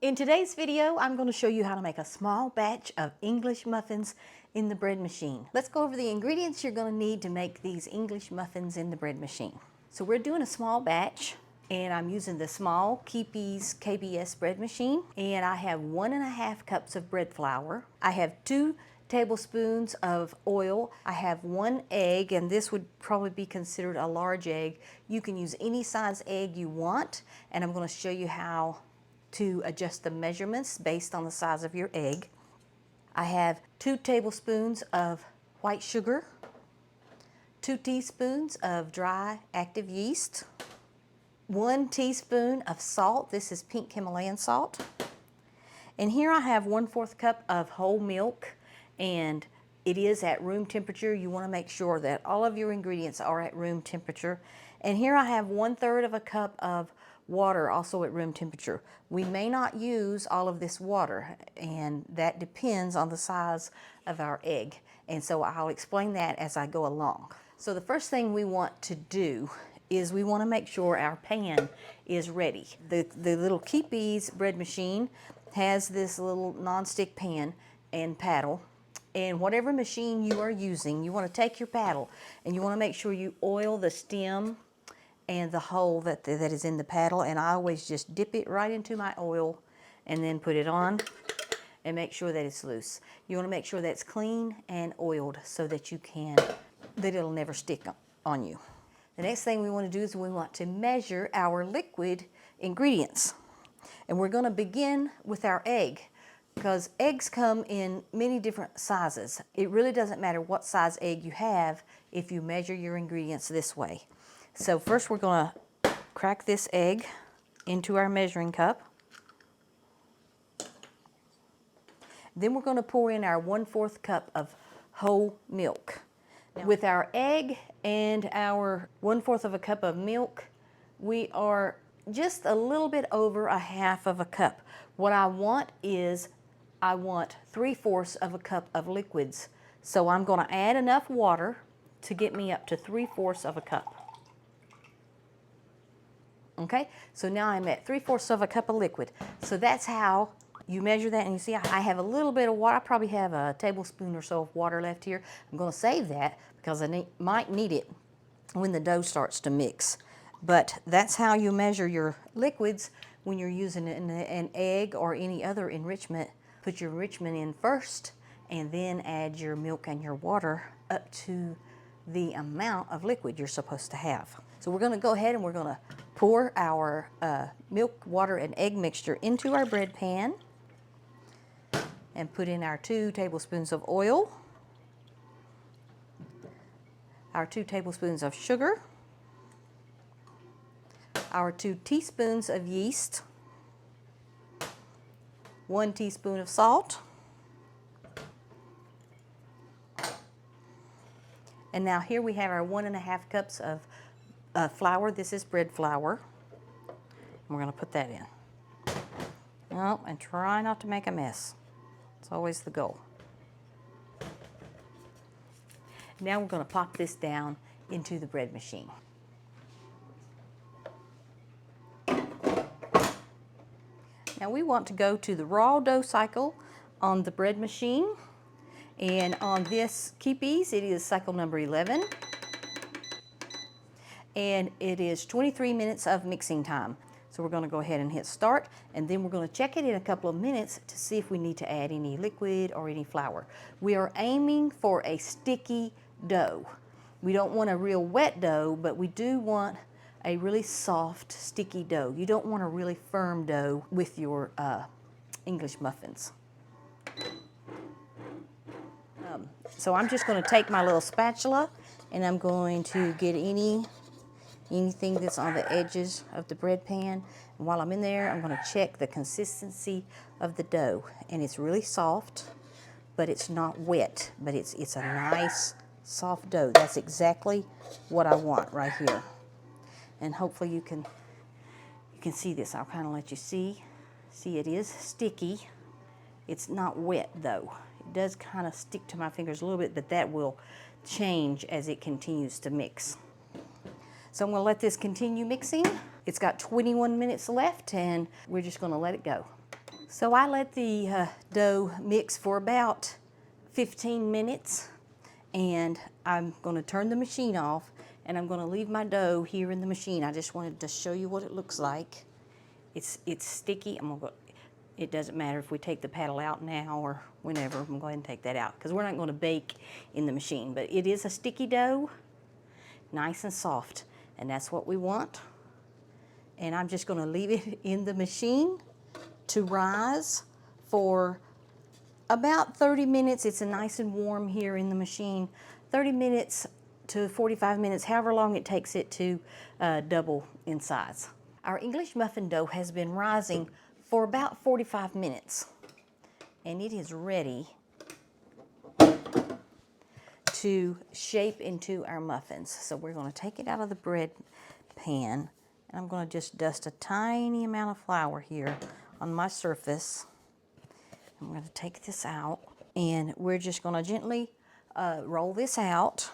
In today's video, I'm going to show you how to make a small batch of English muffins in the bread machine. Let's go over the ingredients you're going to need to make these English muffins in the bread machine. So we're doing a small batch, and I'm using the small Keepies KBS bread machine, and I have 1.5 cups of bread flour. I have 2 tablespoons of oil. I have 1 egg, and this would probably be considered a large egg. You can use any size egg you want, and I'm going to show you how to adjust the measurements based on the size of your egg. I have 2 tablespoons of white sugar, 2 teaspoons of dry active yeast, 1 teaspoon of salt. This is pink Himalayan salt. And here I have 1/4 cup of whole milk, and it is at room temperature. You want to make sure that all of your ingredients are at room temperature. And here I have 1/3 cup of water, also at room temperature. We may not use all of this water, and that depends on the size of our egg. And so I'll explain that as I go along. So the first thing we want to do is we want to make sure our pan is ready. The little Keepies bread machine has this little nonstick pan and paddle. And whatever machine you are using, you want to take your paddle and you want to make sure you oil the stem and the hole that is in the paddle, and I always just dip it right into my oil and then put it on and make sure that it's loose. You want to make sure that it's clean and oiled so that it'll never stick on you. The next thing we want to do is we want to measure our liquid ingredients. And we're going to begin with our egg, because eggs come in many different sizes. It really doesn't matter what size egg you have if you measure your ingredients this way. So first we're going to crack this egg into our measuring cup. Then we're going to pour in our 1/4 cup of whole milk. Now, with our egg and our 1/4 cup of milk, we are just a little bit over 1/2 cup. What I want is, I want 3/4 cup of liquids. So I'm going to add enough water to get me up to 3/4 cup. Okay, so now I'm at 3/4 cup of liquid. So that's how you measure that. And you see I have a little bit of water. I probably have a tablespoon or so of water left here. I'm going to save that because I might need it when the dough starts to mix. But that's how you measure your liquids when you're using an egg or any other enrichment. Put your enrichment in first and then add your milk and your water up to the amount of liquid you're supposed to have. So we're going to go ahead and we're going to pour our milk, water, and egg mixture into our bread pan and put in our 2 tablespoons of oil, our 2 tablespoons of sugar, our 2 teaspoons of yeast, 1 teaspoon of salt, and now here we have our 1.5 cups of flour. This is bread flour. We're going to put that in. Oh, and try not to make a mess. It's always the goal. Now we're going to pop this down into the bread machine. Now we want to go to the raw dough cycle on the bread machine. And on this Keepies, it is cycle number 11. And it is 23 minutes of mixing time. So we're going to go ahead and hit start, and then we're going to check it in a couple of minutes to see if we need to add any liquid or any flour. We are aiming for a sticky dough. We don't want a real wet dough, but we do want a really soft, sticky dough. You don't want a really firm dough with your English muffins. So I'm just going to take my little spatula and I'm going to get anything that's on the edges of the bread pan. And while I'm in there, I'm going to check the consistency of the dough. And it's really soft, but it's not wet, but it's a nice soft dough. That's exactly what I want right here. And hopefully you can see this. I'll kind of let you see. See, it is sticky. It's not wet though. It does kind of stick to my fingers a little bit, but that will change as it continues to mix. So I'm going to let this continue mixing. It's got 21 minutes left, and we're just going to let it go. So I let the dough mix for about 15 minutes, and I'm going to turn the machine off, and I'm going to leave my dough here in the machine. I just wanted to show you what it looks like. It's sticky. It doesn't matter if we take the paddle out now or whenever. I'm going to go ahead and take that out because we're not going to bake in the machine. But it is a sticky dough, nice and soft, and that's what we want. And I'm just going to leave it in the machine to rise for about 30 minutes. It's nice and warm here in the machine. 30 minutes to 45 minutes, however long it takes it to double in size. Our English muffin dough has been rising for about 45 minutes, and it is ready to shape into our muffins. So we're going to take it out of the bread pan, and I'm going to just dust a tiny amount of flour here on my surface. I'm going to take this out, and we're just going to gently roll this out.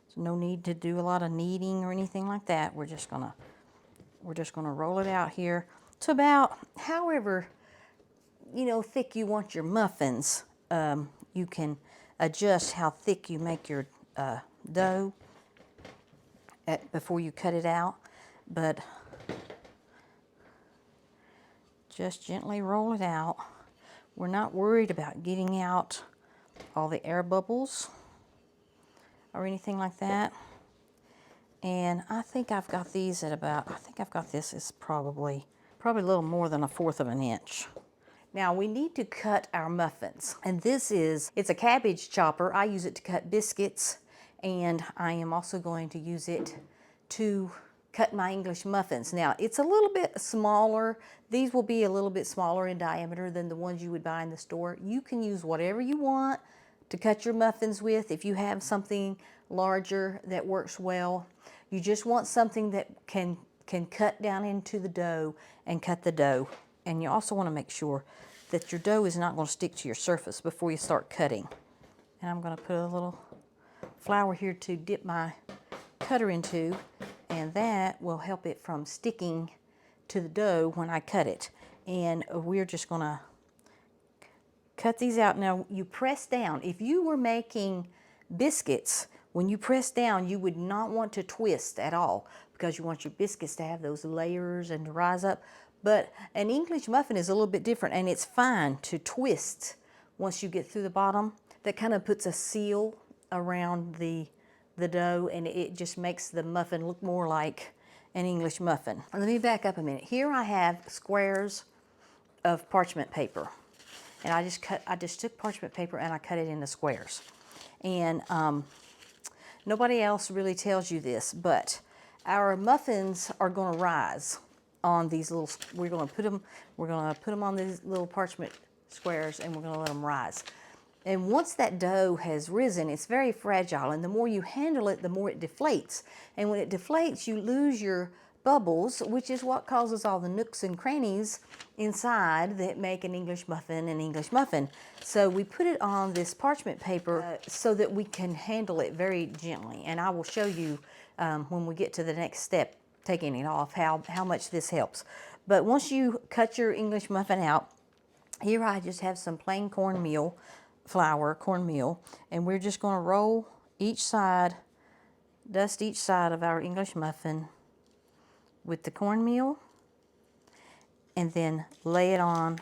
So no need to do a lot of kneading or anything like that. We're just going to roll it out here to about however thick you want your muffins. You can adjust how thick you make your dough before you cut it out, but just gently roll it out. We're not worried about getting out all the air bubbles or anything like that. And I think I've got these at about, this is probably a little more than 1/4 of an inch. Now we need to cut our muffins. And it's a cabbage chopper. I use it to cut biscuits, and I am also going to use it to cut my English muffins. Now it's a little bit smaller. These will be a little bit smaller in diameter than the ones you would buy in the store. You can use whatever you want to cut your muffins with. If you have something larger that works well, you just want something that can cut down into the dough and cut the dough. And you also want to make sure that your dough is not going to stick to your surface before you start cutting. And I'm going to put a little flour here to dip my cutter into, and that will help it from sticking to the dough when I cut it. And we're just going to cut these out. Now you press down. If you were making biscuits, when you press down, you would not want to twist at all because you want your biscuits to have those layers and to rise up. But an English muffin is a little bit different, and it's fine to twist once you get through the bottom. That kind of puts a seal around the dough, and it just makes the muffin look more like an English muffin. Let me back up a minute. Here I have squares of parchment paper, and I just took parchment paper and I cut it into squares. And nobody else really tells you this, but our muffins are going to rise on these little. We're going to put them on these little parchment squares, and we're going to let them rise. And once that dough has risen, it's very fragile, and the more you handle it, the more it deflates. And when it deflates, you lose your bubbles, which is what causes all the nooks and crannies inside that make an English muffin an English muffin. So we put it on this parchment paper so that we can handle it very gently. And I will show you when we get to the next step, taking it off, how much this helps. But once you cut your English muffin out, here I just have some plain cornmeal flour, and we're just going to roll each side, dust each side of our English muffin with the cornmeal, and then lay it on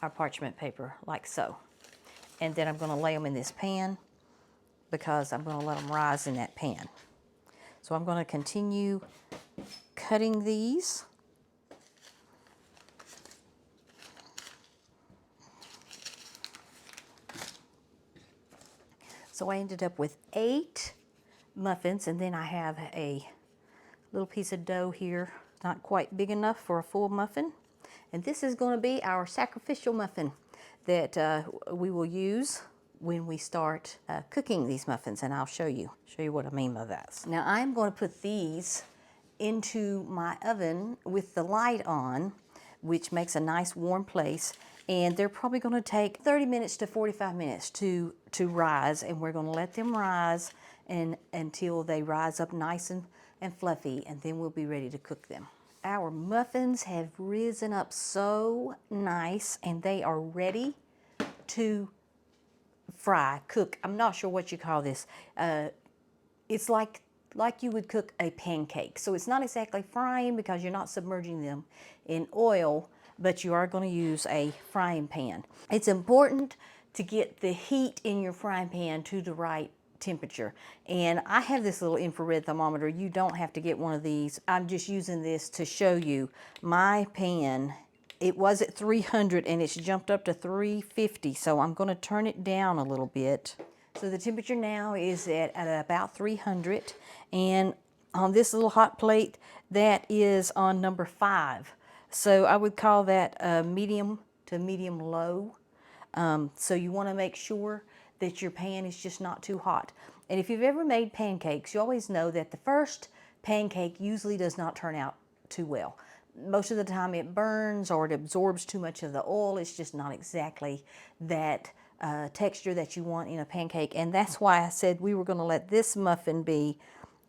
our parchment paper like so. And then I'm going to lay them in this pan because I'm going to let them rise in that pan. So I'm going to continue cutting these. So I ended up with 8 muffins, and then I have a little piece of dough here, not quite big enough for a full muffin. And this is going to be our sacrificial muffin that we will use when we start cooking these muffins, and I'll show you what I mean by that. Now I'm going to put these into my oven with the light on, which makes a nice warm place. And they're probably going to take 30 minutes to 45 minutes to rise, and we're going to let them rise until they rise up nice and fluffy, and then we'll be ready to cook them. Our muffins have risen up so nice and they are ready to fry, cook. I'm not sure what you call this. It's like you would cook a pancake. So it's not exactly frying because you're not submerging them in oil, but you are going to use a frying pan. It's important to get the heat in your frying pan to the right temperature. And I have this little infrared thermometer. You don't have to get one of these. I'm just using this to show you my pan. It was at 300 and it's jumped up to 350. So I'm going to turn it down a little bit. So the temperature now is at about 300, and on this little hot plate, that is on number 5. So I would call that medium to medium low. So you want to make sure that your pan is just not too hot. And if you've ever made pancakes, you always know that the first pancake usually does not turn out too well. Most of the time it burns or it absorbs too much of the oil. It's just not exactly that texture that you want in a pancake. And that's why I said we were going to let this muffin be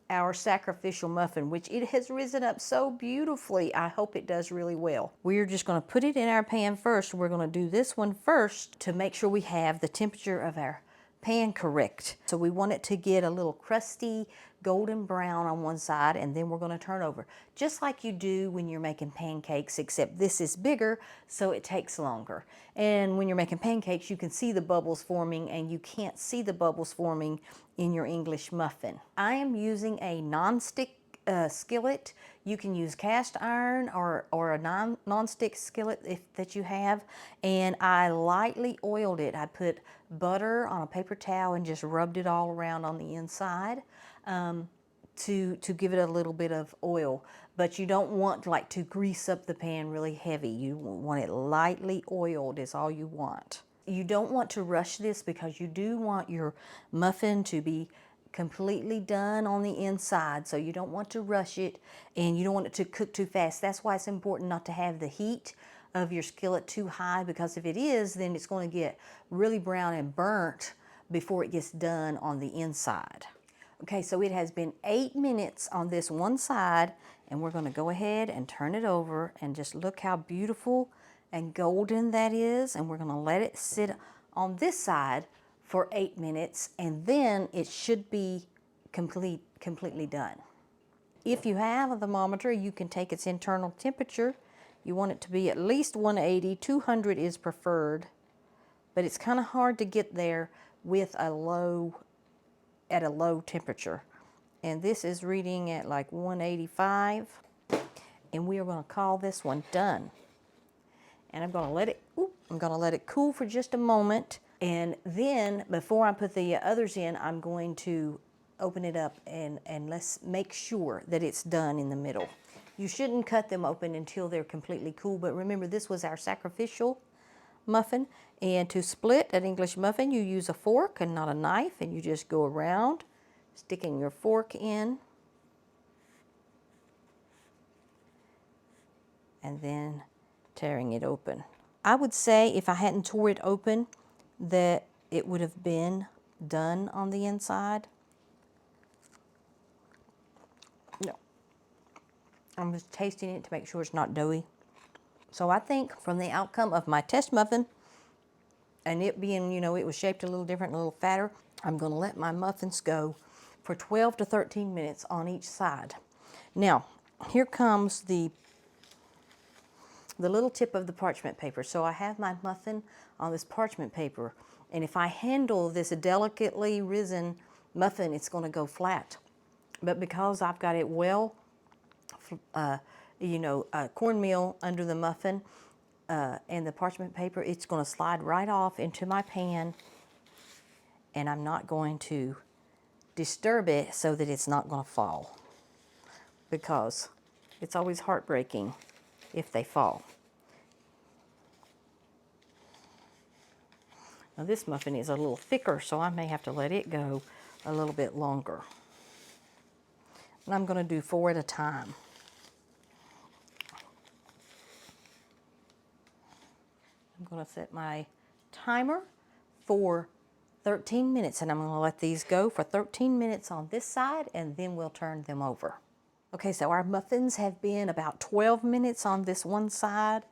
our sacrificial muffin, which it has risen up so beautifully. I hope it does really well. We're just going to put it in our pan first. We're going to do this one first to make sure we have the temperature of our pan correct. So we want it to get a little crusty, golden brown on one side, and then we're going to turn over. Just like you do when you're making pancakes, except this is bigger, so it takes longer. And when you're making pancakes, you can see the bubbles forming, and you can't see the bubbles forming in your English muffin. I am using a non-stick skillet. You can use cast iron or a non-stick skillet that you have. And I lightly oiled it. I put butter on a paper towel and just rubbed it all around on the inside to give it a little bit of oil. But you don't want like to grease up the pan really heavy. You want it lightly oiled is all you want. You don't want to rush this because you do want your muffin to be completely done on the inside, so you don't want to rush it and you don't want it to cook too fast. That's why it's important not to have the heat of your skillet too high, because if it is, then it's going to get really brown and burnt before it gets done on the inside. Okay, so it has been 8 minutes on this one side, and we're going to go ahead and turn it over and just look how beautiful and golden that is. And we're going to let it sit on this side for 8 minutes, and then it should be completely done. If you have a thermometer, you can take its internal temperature. You want it to be at least 180. 200 is preferred, but it's kind of hard to get there with at a low temperature. And this is reading at like 185, and we are going to call this one done. And I'm going to let it cool for just a moment. And then before I put the others in, I'm going to open it up and let's make sure that it's done in the middle. You shouldn't cut them open until they're completely cool, but remember this was our sacrificial muffin. And to split an English muffin, you use a fork and not a knife, and you just go around sticking your fork in and then tearing it open. I would say if I hadn't tore it open that it would have been done on the inside. No. I'm just tasting it to make sure it's not doughy. So I think from the outcome of my test muffin, and it being, you know, it was shaped a little different, a little fatter, I'm going to let my muffins go for 12 to 13 minutes on each side. Now, here comes the little tip of the parchment paper. So I have my muffin on this parchment paper, and if I handle this delicately risen muffin, it's going to go flat. But because I've got it well, cornmeal under the muffin and the parchment paper, it's going to slide right off into my pan, and I'm not going to disturb it so that it's not going to fall, because it's always heartbreaking if they fall. Now this muffin is a little thicker, so I may have to let it go a little bit longer. And I'm going to do 4 at a time. I'm going to set my timer for 13 minutes, and I'm going to let these go for 13 minutes on this side, and then we'll turn them over. Okay, so our muffins have been about 12 minutes on this one side,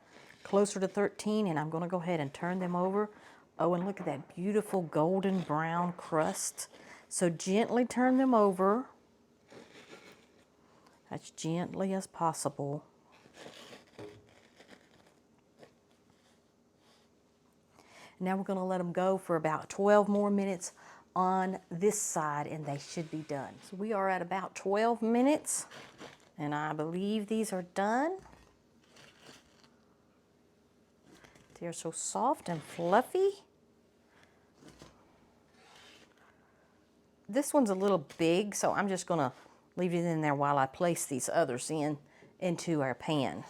closer to 13, and I'm going to go ahead and turn them over. Oh, and look at that beautiful golden brown crust. So gently turn them over, as gently as possible. Now we're going to let them go for about 12 more minutes on this side, and they should be done. So we are at about 12 minutes, and I believe these are done. They're so soft and fluffy. This one's a little big, so I'm just going to leave it in there while I place these others into our pan.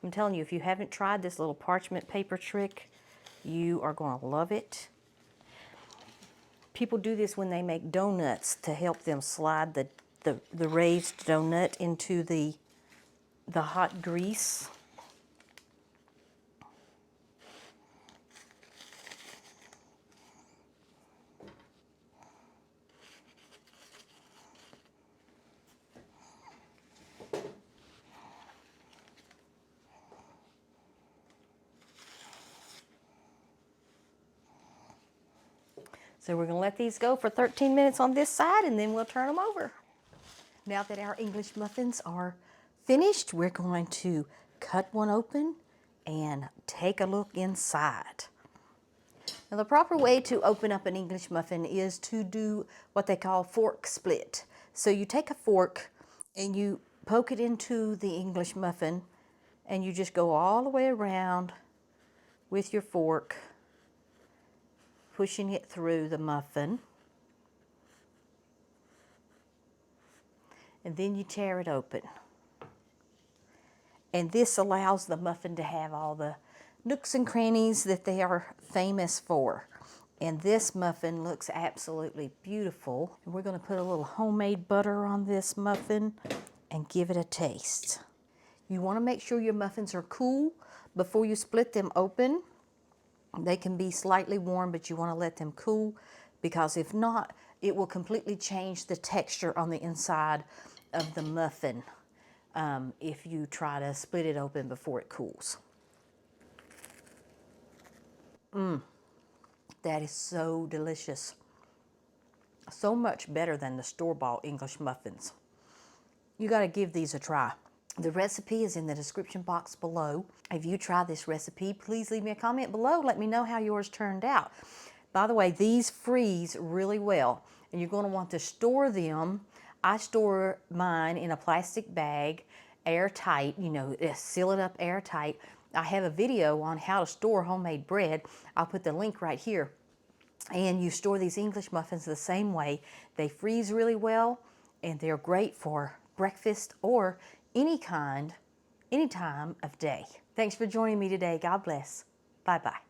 I'm telling you, if you haven't tried this little parchment paper trick, you are going to love it. People do this when they make donuts to help them slide the raised donut into the hot grease. So we're going to let these go for 13 minutes on this side, and then we'll turn them over. Now that our English muffins are finished, we're going to cut one open and take a look inside. Now the proper way to open up an English muffin is to do what they call fork split. So you take a fork and you poke it into the English muffin, and you just go all the way around with your fork, pushing it through the muffin. And then you tear it open. And this allows the muffin to have all the nooks and crannies that they are famous for. And this muffin looks absolutely beautiful. And we're going to put a little homemade butter on this muffin and give it a taste. You want to make sure your muffins are cool before you split them open. They can be slightly warm, but you want to let them cool, because if not, it will completely change the texture on the inside of the muffin if you try to split it open before it cools. That is so delicious. So much better than the store-bought English muffins. You got to give these a try. The recipe is in the description box below. If you try this recipe, please leave me a comment below. Let me know how yours turned out. By the way, these freeze really well, and you're going to want to store them. I store mine in a plastic bag, airtight, seal it up airtight. I have a video on how to store homemade bread. I'll put the link right here. And you store these English muffins the same way. They freeze really well, and they're great for breakfast or any time of day. Thanks for joining me today. God bless. Bye-bye.